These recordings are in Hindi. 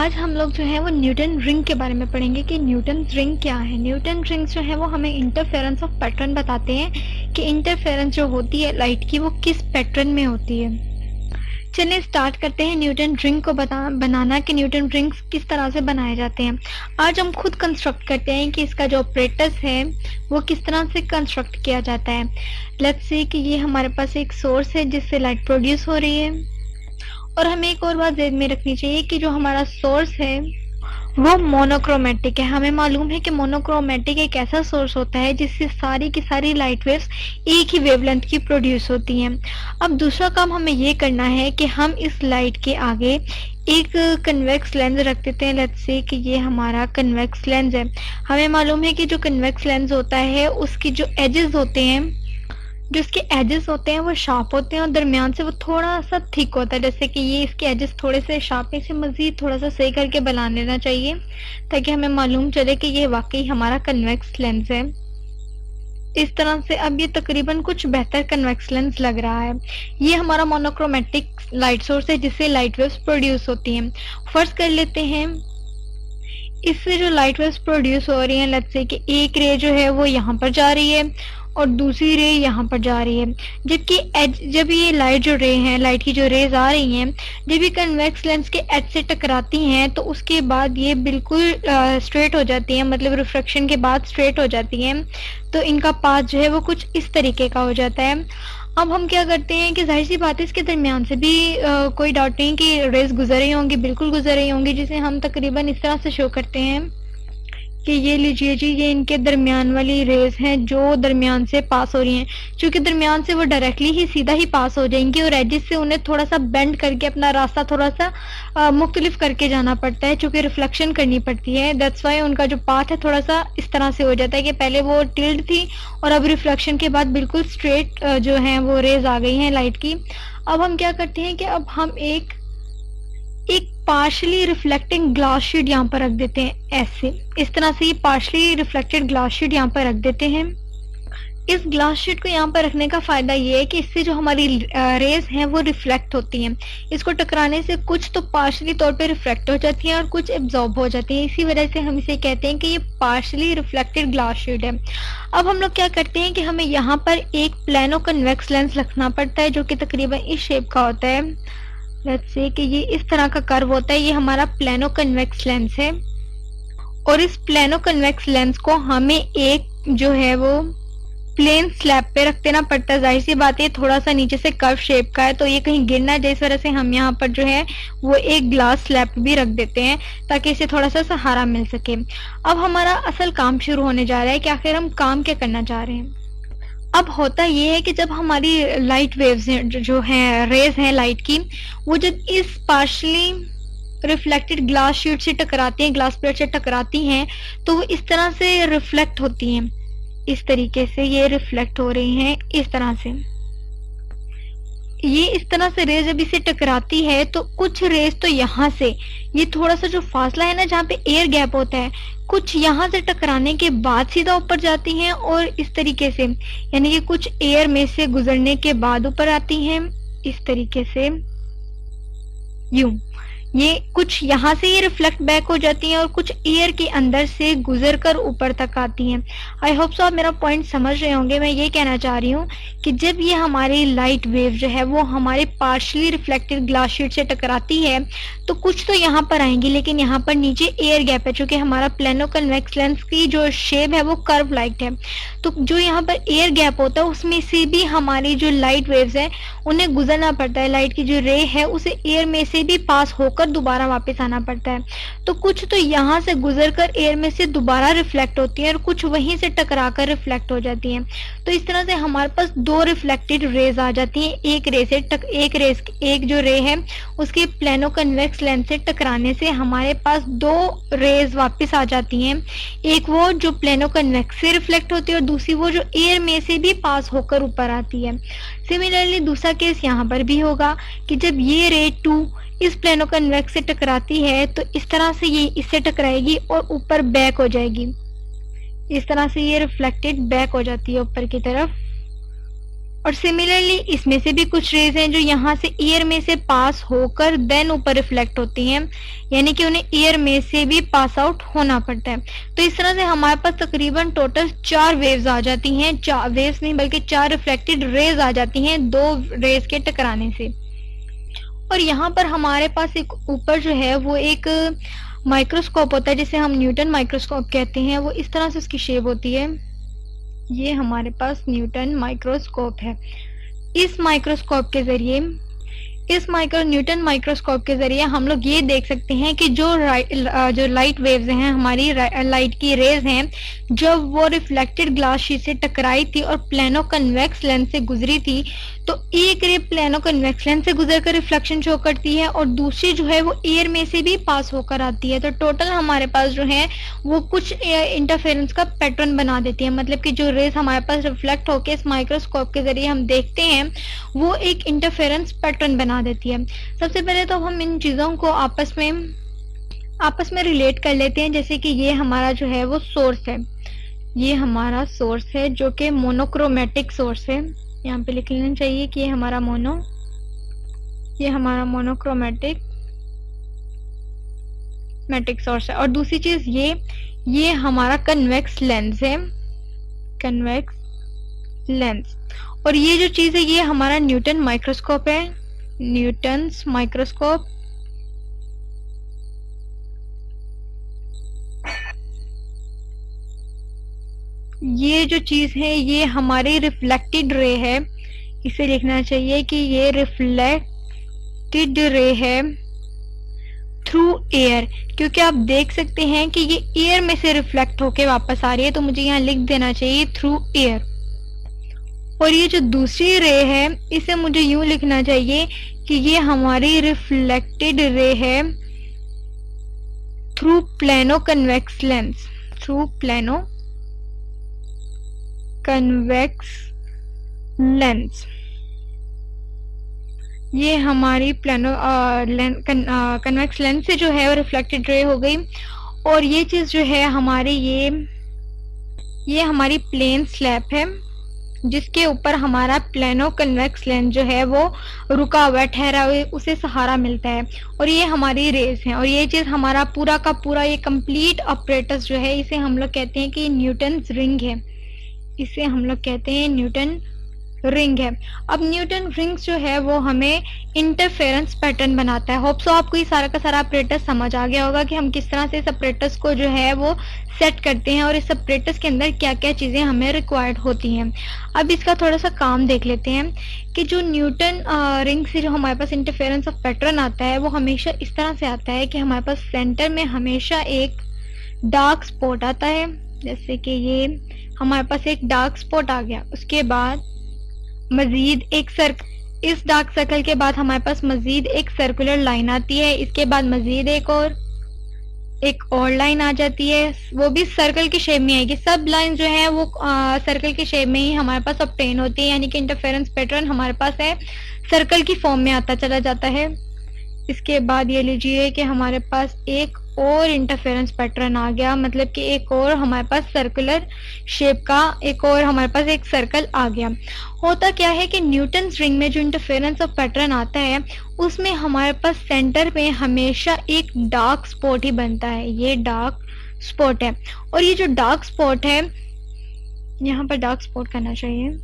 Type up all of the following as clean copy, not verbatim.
आज हम लोग जो है वो न्यूटन रिंग के बारे में पढ़ेंगे कि न्यूटन रिंग क्या है। न्यूटन रिंग्स जो है वो हमें इंटरफेरेंस ऑफ पैटर्न बताते हैं कि इंटरफेरेंस जो होती है लाइट की वो किस पैटर्न में होती है। चलिए स्टार्ट करते हैं न्यूटन रिंग को बनाना कि न्यूटन रिंग्स किस तरह से बनाए जाते हैं। आज हम खुद कंस्ट्रक्ट करते हैं कि इसका जो ऑपरेटर्स है वो किस तरह से कंस्ट्रक्ट किया जाता है। लेट्स से कि ये हमारे पास एक सोर्स है जिससे लाइट प्रोड्यूस हो रही है, और हमें एक और बात ध्यान में रखनी चाहिए कि जो हमारा सोर्स है वो मोनोक्रोमेटिक है। हमें मालूम है कि मोनोक्रोमेटिक एक ऐसा सोर्स होता है जिससे सारी की सारी लाइट वेव्स एक ही वेवलेंथ की प्रोड्यूस होती हैं। अब दूसरा काम हमें ये करना है कि हम इस लाइट के आगे एक कन्वेक्स लेंस रख देते हैं। लेट्स से कि ये हमारा कन्वेक्स लेंस है। हमें मालूम है कि जो कन्वेक्स लेंस होता है उसकी जो एजेस होते हैं वो शार्प होते हैं और दरमियान से वो थोड़ा सा थिक होता है। जैसे कि ये इसके एजेस थोड़े से शार्प से मजीद थोड़ा सा सही करके बना लेना चाहिए ताकि हमें मालूम चले कि ये वाकई हमारा कन्वेक्स लेंस है। इस तरह से अब ये तकरीबन कुछ बेहतर कन्वेक्स लेंस लग रहा है। ये हमारा मोनोक्रोमेटिक लाइट सोर्स है जिससे लाइट वेव्स प्रोड्यूस होती हैं। फर्स्ट कर लेते हैं इससे जो लाइट वेव्स प्रोड्यूस हो रही हैं, लेट्स से कि एक रे जो है वो यहाँ पर जा रही है और दूसरी रे यहाँ पर जा रही है। जबकि जब ये लाइट की जो रेज आ रही हैं, जब ये कन्वेक्स लेंस के एज से टकराती हैं तो उसके बाद ये बिल्कुल स्ट्रेट हो जाती हैं, मतलब रिफ्रैक्शन के बाद स्ट्रेट हो जाती हैं। तो इनका पाथ जो है वो कुछ इस तरीके का हो जाता है। अब हम क्या करते हैं कि जाहिर सी बात है इसके दरमियान से भी कोई डाउट नहीं कि रेज गुजर रही होंगी, बिल्कुल गुजर रही होंगी, जिसे हम तकरीबन इस तरह से शो करते हैं कि ये लीजिए जी, ये इनके दरमियान वाली रेज हैं जो दरमियान से पास हो रही हैं। क्योंकि दरमियान से वो डायरेक्टली ही सीधा ही पास हो जाएंगी और एजेस से उन्हें थोड़ा सा बेंड करके अपना रास्ता थोड़ा सा मुख्तलिफ करके जाना पड़ता है, चूंकि रिफ्लेक्शन करनी पड़ती है। दैट्स वाई उनका जो पाथ है थोड़ा सा इस तरह से हो जाता है कि पहले वो टिल्ड थी और अब रिफ्लेक्शन के बाद बिल्कुल स्ट्रेट जो है वो रेज आ गई हैं लाइट की। अब हम क्या करते हैं कि अब हम एक पार्शली रिफ्लेक्टिंग ग्लास शीट यहाँ पर रख देते हैं। ऐसे इस तरह से ये पार्शली रिफ्लेक्टेड ग्लास शीट यहाँ पर रख देते हैं। इस ग्लास शीट को यहाँ पर रखने का फायदा ये है कि इससे जो हमारी रेज हैं वो रिफ्लेक्ट होती हैं। इसको टकराने से कुछ तो पार्शली तौर पे रिफ्लेक्ट हो जाती हैं और कुछ एब्जॉर्ब हो जाती हैं। इसी वजह से हम इसे कहते हैं कि ये पार्शली रिफ्लेक्टेड ग्लास शीट है। अब हम लोग क्या करते हैं कि हमें यहाँ पर एक प्लेनो कन्वेक्स लेंस रखना पड़ता है जो कि तकरीबन इस शेप का होता है। लेट्स से कि ये इस तरह का कर्व होता है। ये हमारा प्लेनो कन्वेक्स लेंस है और इस प्लेनो कन्वेक्स लेंस को हमें एक जो है वो प्लेन स्लैब पे रख देना पड़ता है। जाहिर सी बात है थोड़ा सा नीचे से कर्व शेप का है तो ये कहीं गिर ना जाए, इस वजह से हम यहाँ पर जो है वो एक ग्लास स्लैब भी रख देते हैं ताकि इसे थोड़ा सा सहारा मिल सके। अब हमारा असल काम शुरू होने जा रहा है कि आखिर हम काम क्या करना चाह रहे हैं। अब होता ये है कि जब हमारी लाइट वेव्स जो हैं रेज हैं लाइट की, वो जब इस पार्शली रिफ्लेक्टेड ग्लास शीट से टकराती हैं, ग्लास प्लेट से टकराती हैं, तो वो इस तरह से रिफ्लेक्ट होती हैं। इस तरीके से ये रिफ्लेक्ट हो रही हैं। इस तरह से ये इस तरह से रेज जब इसे टकराती है तो कुछ रेज तो यहाँ से, ये थोड़ा सा जो फासला है ना जहाँ पे एयर गैप होता है, कुछ यहाँ से टकराने के बाद सीधा ऊपर जाती हैं और इस तरीके से, यानी कि कुछ एयर में से गुजरने के बाद ऊपर आती हैं। इस तरीके से यूं ये कुछ यहाँ से ये रिफ्लेक्ट बैक हो जाती हैं और कुछ एयर के अंदर से गुजर कर ऊपर तक आती हैं। आई होप सो आप मेरा पॉइंट समझ रहे होंगे। मैं ये कहना चाह रही हूँ कि जब ये हमारी लाइट वेव जो है वो हमारे पार्शली रिफ्लेक्टेड ग्लास शीट से टकराती है तो कुछ तो यहाँ पर आएंगी, लेकिन यहाँ पर नीचे एयर गैप है। चूंकि हमारा प्लेनो कन्वेक्स लेंस की जो शेप है वो कर्व लाइट है, तो जो यहाँ पर एयर गैप होता है उसमें से भी हमारी जो लाइट वेव्स है उन्हें गुजरना पड़ता है। लाइट की जो रे है उसे एयर में से भी पास होकर दोबारा वापस आना पड़ता है। तो कुछ तो यहाँ से गुजरकर एयर में से दोबारा रिफ्लेक्ट होती है और कुछ वहीं से टकरा कर रिफ्लेक्ट हो जाती हैं। तो इस तरह से हमारे पास दो रिफ्लेक्टेड रेज आ जाती हैं। एक जो रे है उसके प्लेनो कन्वेक्स लेंस से टकराने से हमारे पास दो रेज वापस आ जाती हैं। एक वो जो प्लेनो कन्वेक्स से रिफ्लेक्ट होती है और दूसरी वो जो एयर में से भी पास होकर ऊपर आती है। सिमिलरली दूसरा केस यहाँ पर भी होगा कि जब ये रे 2 इस प्लेनो कन्वेक्स से टकराती है तो इस तरह से ये इससे टकराएगी और ऊपर बैक हो जाएगी। इस तरह से ये रिफ्लेक्टेड बैक हो जाती है ऊपर की तरफ और सिमिलरली इसमें से भी कुछ रेज हैं जो यहाँ से ईयर में से पास होकर देन ऊपर रिफ्लेक्ट होती हैं, यानी कि उन्हें ईयर में से भी पास आउट होना पड़ता है। तो इस तरह से हमारे पास तकरीबन टोटल 4 वेव्स आ जाती हैं, 4 वेव्स नहीं बल्कि 4 रिफ्लेक्टेड रेज आ जाती हैं 2 रेज के टकराने से। और यहाँ पर हमारे पास एक ऊपर जो है वो एक माइक्रोस्कोप होता है जिसे हम न्यूटन माइक्रोस्कोप कहते हैं। वो इस तरह से उसकी शेप होती है। ये हमारे पास न्यूटन माइक्रोस्कोप है। इस माइक्रोस्कोप के जरिए न्यूटन माइक्रोस्कोप के जरिए हम लोग ये देख सकते हैं कि जो लाइट वेव्स हैं, हमारी लाइट की रेज हैं, जब वो रिफ्लेक्टेड ग्लास शीट से टकराई थी और प्लेनो कन्वेक्स लेंस से गुजरी थी, तो एक रे प्लेनो कन्वेक्स लेंस से गुजर कर रिफ्लेक्शन शो करती है और दूसरी जो है वो एयर में से भी पास होकर आती है। तो टोटल हमारे पास जो है वो कुछ इंटरफेरेंस का पैटर्न बना देती है, मतलब कि जो रेज हमारे पास रिफ्लेक्ट होकर इस माइक्रोस्कोप के जरिए हम देखते हैं वो एक इंटरफेरेंस पैटर्न बना देती है। सबसे पहले तो हम इन चीजों को आपस में रिलेट कर लेते हैं। जैसे कि ये हमारा जो है वो सोर्स है, ये हमारा सोर्स है जो कि मोनोक्रोमेटिक सोर्स है। यहाँ पे लिख लेना चाहिए कि ये हमारा मोनोक्रोमेटिक सोर्स है। और दूसरी चीज ये हमारा कन्वेक्स लेंस है, कन्वेक्स लेंस। और ये जो चीज है ये हमारा न्यूटन माइक्रोस्कोप है, न्यूटन्स माइक्रोस्कोप। ये जो चीज है ये हमारी रिफ्लेक्टेड रे है, इसे लिखना चाहिए कि ये रिफ्लेक्टेड रे है थ्रू एयर, क्योंकि आप देख सकते हैं कि ये एयर में से रिफ्लेक्ट होके वापस आ रही है, तो मुझे यहाँ लिख देना चाहिए थ्रू एयर। और ये जो दूसरी रे है इसे मुझे यूं लिखना चाहिए कि ये हमारी रिफ्लेक्टेड रे है through plano convex lens, through plano convex lens. ये हमारी प्लेनो कन्वेक्स लेंस से जो है वो रिफ्लेक्टेड रे हो गई। और ये चीज जो है हमारी ये हमारी प्लेन स्लैब है जिसके ऊपर हमारा प्लेनो कन्वेक्स लेंस जो है वो रुका हुआ ठहरा हुआ, उसे सहारा मिलता है। और ये हमारी रेस है। और ये चीज हमारा पूरा का पूरा ये कंप्लीट ऑपरेटस जो है इसे हम लोग कहते हैं कि न्यूटन रिंग है, इसे हम लोग कहते हैं न्यूटन रिंग है। अब न्यूटन रिंग्स जो है वो हमें इंटरफेरेंस पैटर्न बनाता है। होप सो आपको ये सारा का सारा अपरेटस समझ आ गया होगा कि हम किस तरह से इस अपरेटस को जो है वो सेट करते हैं और इस अपरेटस के अंदर क्या क्या चीजें हमें रिक्वायर्ड होती हैं। अब इसका थोड़ा सा काम देख लेते हैं कि जो न्यूटन रिंग से जो हमारे पास इंटरफेरेंस ऑफ पैटर्न आता है वो हमेशा इस तरह से आता है कि हमारे पास सेंटर में हमेशा एक डार्क स्पॉट आता है। जैसे कि ये हमारे पास एक डार्क स्पॉट आ गया, उसके बाद मजीद एक इस डार्क सर्कल के बाद हमारे पास मजीद एक सर्कुलर लाइन आती है, इसके बाद मजीद एक और लाइन आ जाती है, वो भी सर्कल की शेप में आएगी। सब लाइन जो है वो सर्कल की शेप में ही हमारे पास ऑब्टेन होती है, यानी कि इंटरफेरेंस पैटर्न हमारे पास है सर्कल की फॉर्म में आता चला जाता है। इसके बाद ये लीजिए कि हमारे पास एक और इंटरफेरेंस पैटर्न आ गया, मतलब कि एक और हमारे पास सर्कुलर शेप का एक और हमारे पास एक सर्कल आ गया। होता क्या है कि न्यूटन रिंग में जो इंटरफेरेंस ऑफ पैटर्न आता है उसमें हमारे पास सेंटर में हमेशा एक डार्क स्पॉट ही बनता है, ये डार्क स्पॉट है। और ये जो डार्क स्पॉट है, यहाँ पर डार्क स्पॉट करना चाहिए,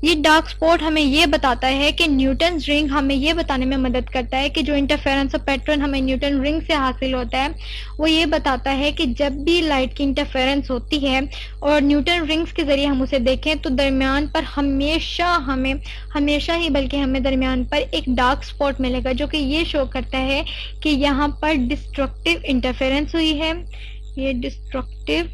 ये डार्क स्पॉट हमें ये बताता है कि न्यूटन रिंग हमें ये बताने में मदद करता है कि जो इंटरफेरेंस ऑफ पैटर्न हमें न्यूटन रिंग से हासिल होता है वो ये बताता है कि जब भी लाइट की इंटरफेरेंस होती है और न्यूटन रिंग्स के जरिए हम उसे देखें तो दरमियान पर हमेशा ही बल्कि हमें दरमियान पर एक डार्क स्पॉट मिलेगा जो कि ये शो करता है कि यहाँ पर डिस्ट्रक्टिव इंटरफेरेंस हुई है। ये डिस्ट्रक्टिव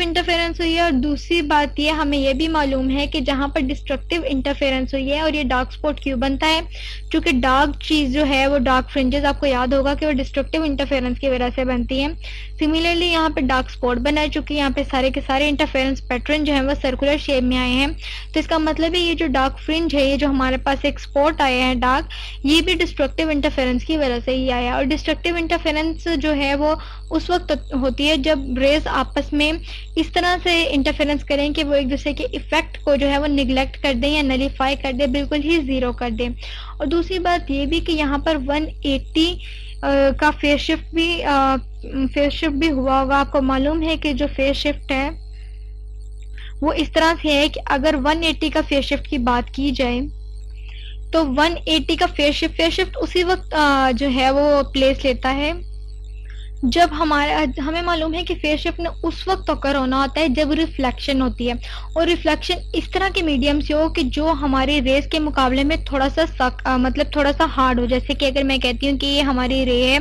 इंटरफेरेंस हुई है। और दूसरी बात ये हमें ये भी मालूम है कि जहाँ पर डिस्ट्रक्टिव इंटरफेरेंस हुई है और ये डार्क स्पॉट क्यों बनता है, क्योंकि डार्क चीज जो है वो डार्क फ्रिंजेस, आपको याद होगा कि वो डिस्ट्रक्टिव इंटरफेरेंस की वजह से बनती है। सिमिलरली यहाँ पे डार्क स्पॉट बना है चूंकि यहाँ पे सारे के सारे इंटरफेरेंस पैटर्न जो है वो सर्कुलर शेप में आए हैं, तो इसका मतलब है ये जो डार्क फ्रिंज है, ये जो हमारे पास एक स्पॉट आया है डार्क, ये भी डिस्ट्रक्टिव इंटरफेरेंस की वजह से ही आया। और डिस्ट्रक्टिव इंटरफेरेंस जो है वो उस वक्त होती है जब रेज आपस में इस तरह से इंटरफेरेंस करें कि वो एक दूसरे के इफेक्ट को जो है वो निगलेक्ट कर दें या नलीफाई कर दें, बिल्कुल ही ज़ीरो कर दें। और दूसरी बात ये भी कि यहाँ पर 180 का फेस शिफ्ट भी हुआ होगा। आपको मालूम है कि जो फेस शिफ्ट है वो इस तरह से है कि अगर 180 का फेस शिफ्ट की बात की जाए तो 180 का फेस शिफ्ट उसी वक्त जो है वो प्लेस लेता है जब हमें मालूम है कि फेस शिफ्ट ने उस वक्त अकर होना होता है जब रिफ्लेक्शन होती है, और रिफ्लेक्शन इस तरह के मीडियम से हो कि जो हमारी रेस के मुकाबले में थोड़ा सा मतलब थोड़ा सा हार्ड हो। जैसे कि अगर मैं कहती हूँ कि ये हमारी रे है,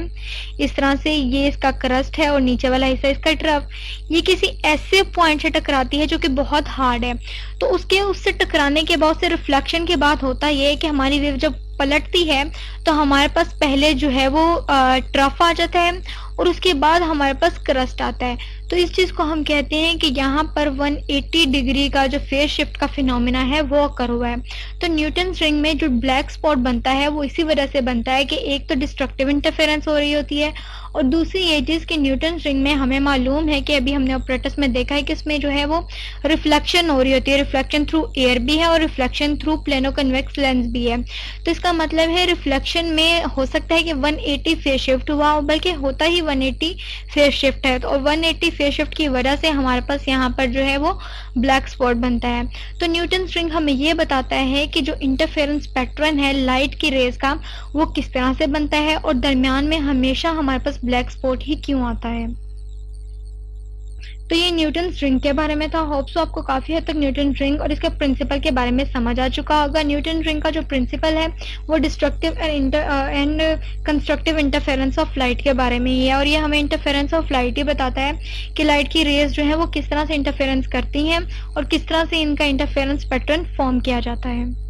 इस तरह से ये इसका क्रस्ट है और नीचे वाला हिस्सा इसका ट्रफ, ये किसी ऐसे पॉइंट से टकराती है जो कि बहुत हार्ड है, तो उससे टकराने के बाद, उससे रिफ्लेक्शन के बाद होता ये है कि हमारी वेव जब पलटती है तो हमारे पास पहले जो है वो ट्रफ आ जाता है और उसके बाद हमारे पास क्रस्ट आता है। तो इस चीज़ को हम कहते हैं कि यहाँ पर 180 डिग्री का जो फेस शिफ्ट का फिनोमिना है वो अकर हुआ है। तो न्यूटन रिंग में जो ब्लैक स्पॉट बनता है वो इसी वजह से बनता है कि एक तो डिस्ट्रक्टिव इंटरफेरेंस हो रही होती है, और दूसरी ये चीज़ कि न्यूटन रिंग में हमें मालूम है कि अभी हमने ऑपरेटर्स में देखा है कि इसमें जो है वो रिफ्लेक्शन हो रही होती है, रिफ्लेक्शन थ्रू एयर भी है और reflection through plano convex lens भी है। तो इसका मतलब है रिफ्लेक्शन में हो सकता है कि 180 फेस शिफ्ट हुआ हो, बल्कि होता ही 180 फेस शिफ्ट है, और 180 फेस शिफ्ट की वजह से हमारे पास यहाँ पर जो है वो ब्लैक स्पॉट बनता है। तो न्यूटन रिंग हमें ये बताता है कि जो इंटरफेरेंस पैटर्न है लाइट की रेज का वो किस तरह से बनता है और दरमियान में हमेशा हमारे पास ब्लैक स्पॉट ही क्यों आता है। तो ये न्यूटन रिंग के बारे में था। होप सो आपको काफ़ी हद तक न्यूटन रिंग और इसके प्रिंसिपल के बारे में समझ आ चुका होगा। न्यूटन रिंग का जो प्रिंसिपल है वो destructive and constructive interference of light के बारे में ही है, और ये हमें इंटरफेरेंस ऑफ लाइट ही बताता है कि लाइट की रेज जो है वो किस तरह से इंटरफेरेंस करती हैं और किस तरह से इनका इंटरफेरेंस पैटर्न फॉर्म किया जाता है।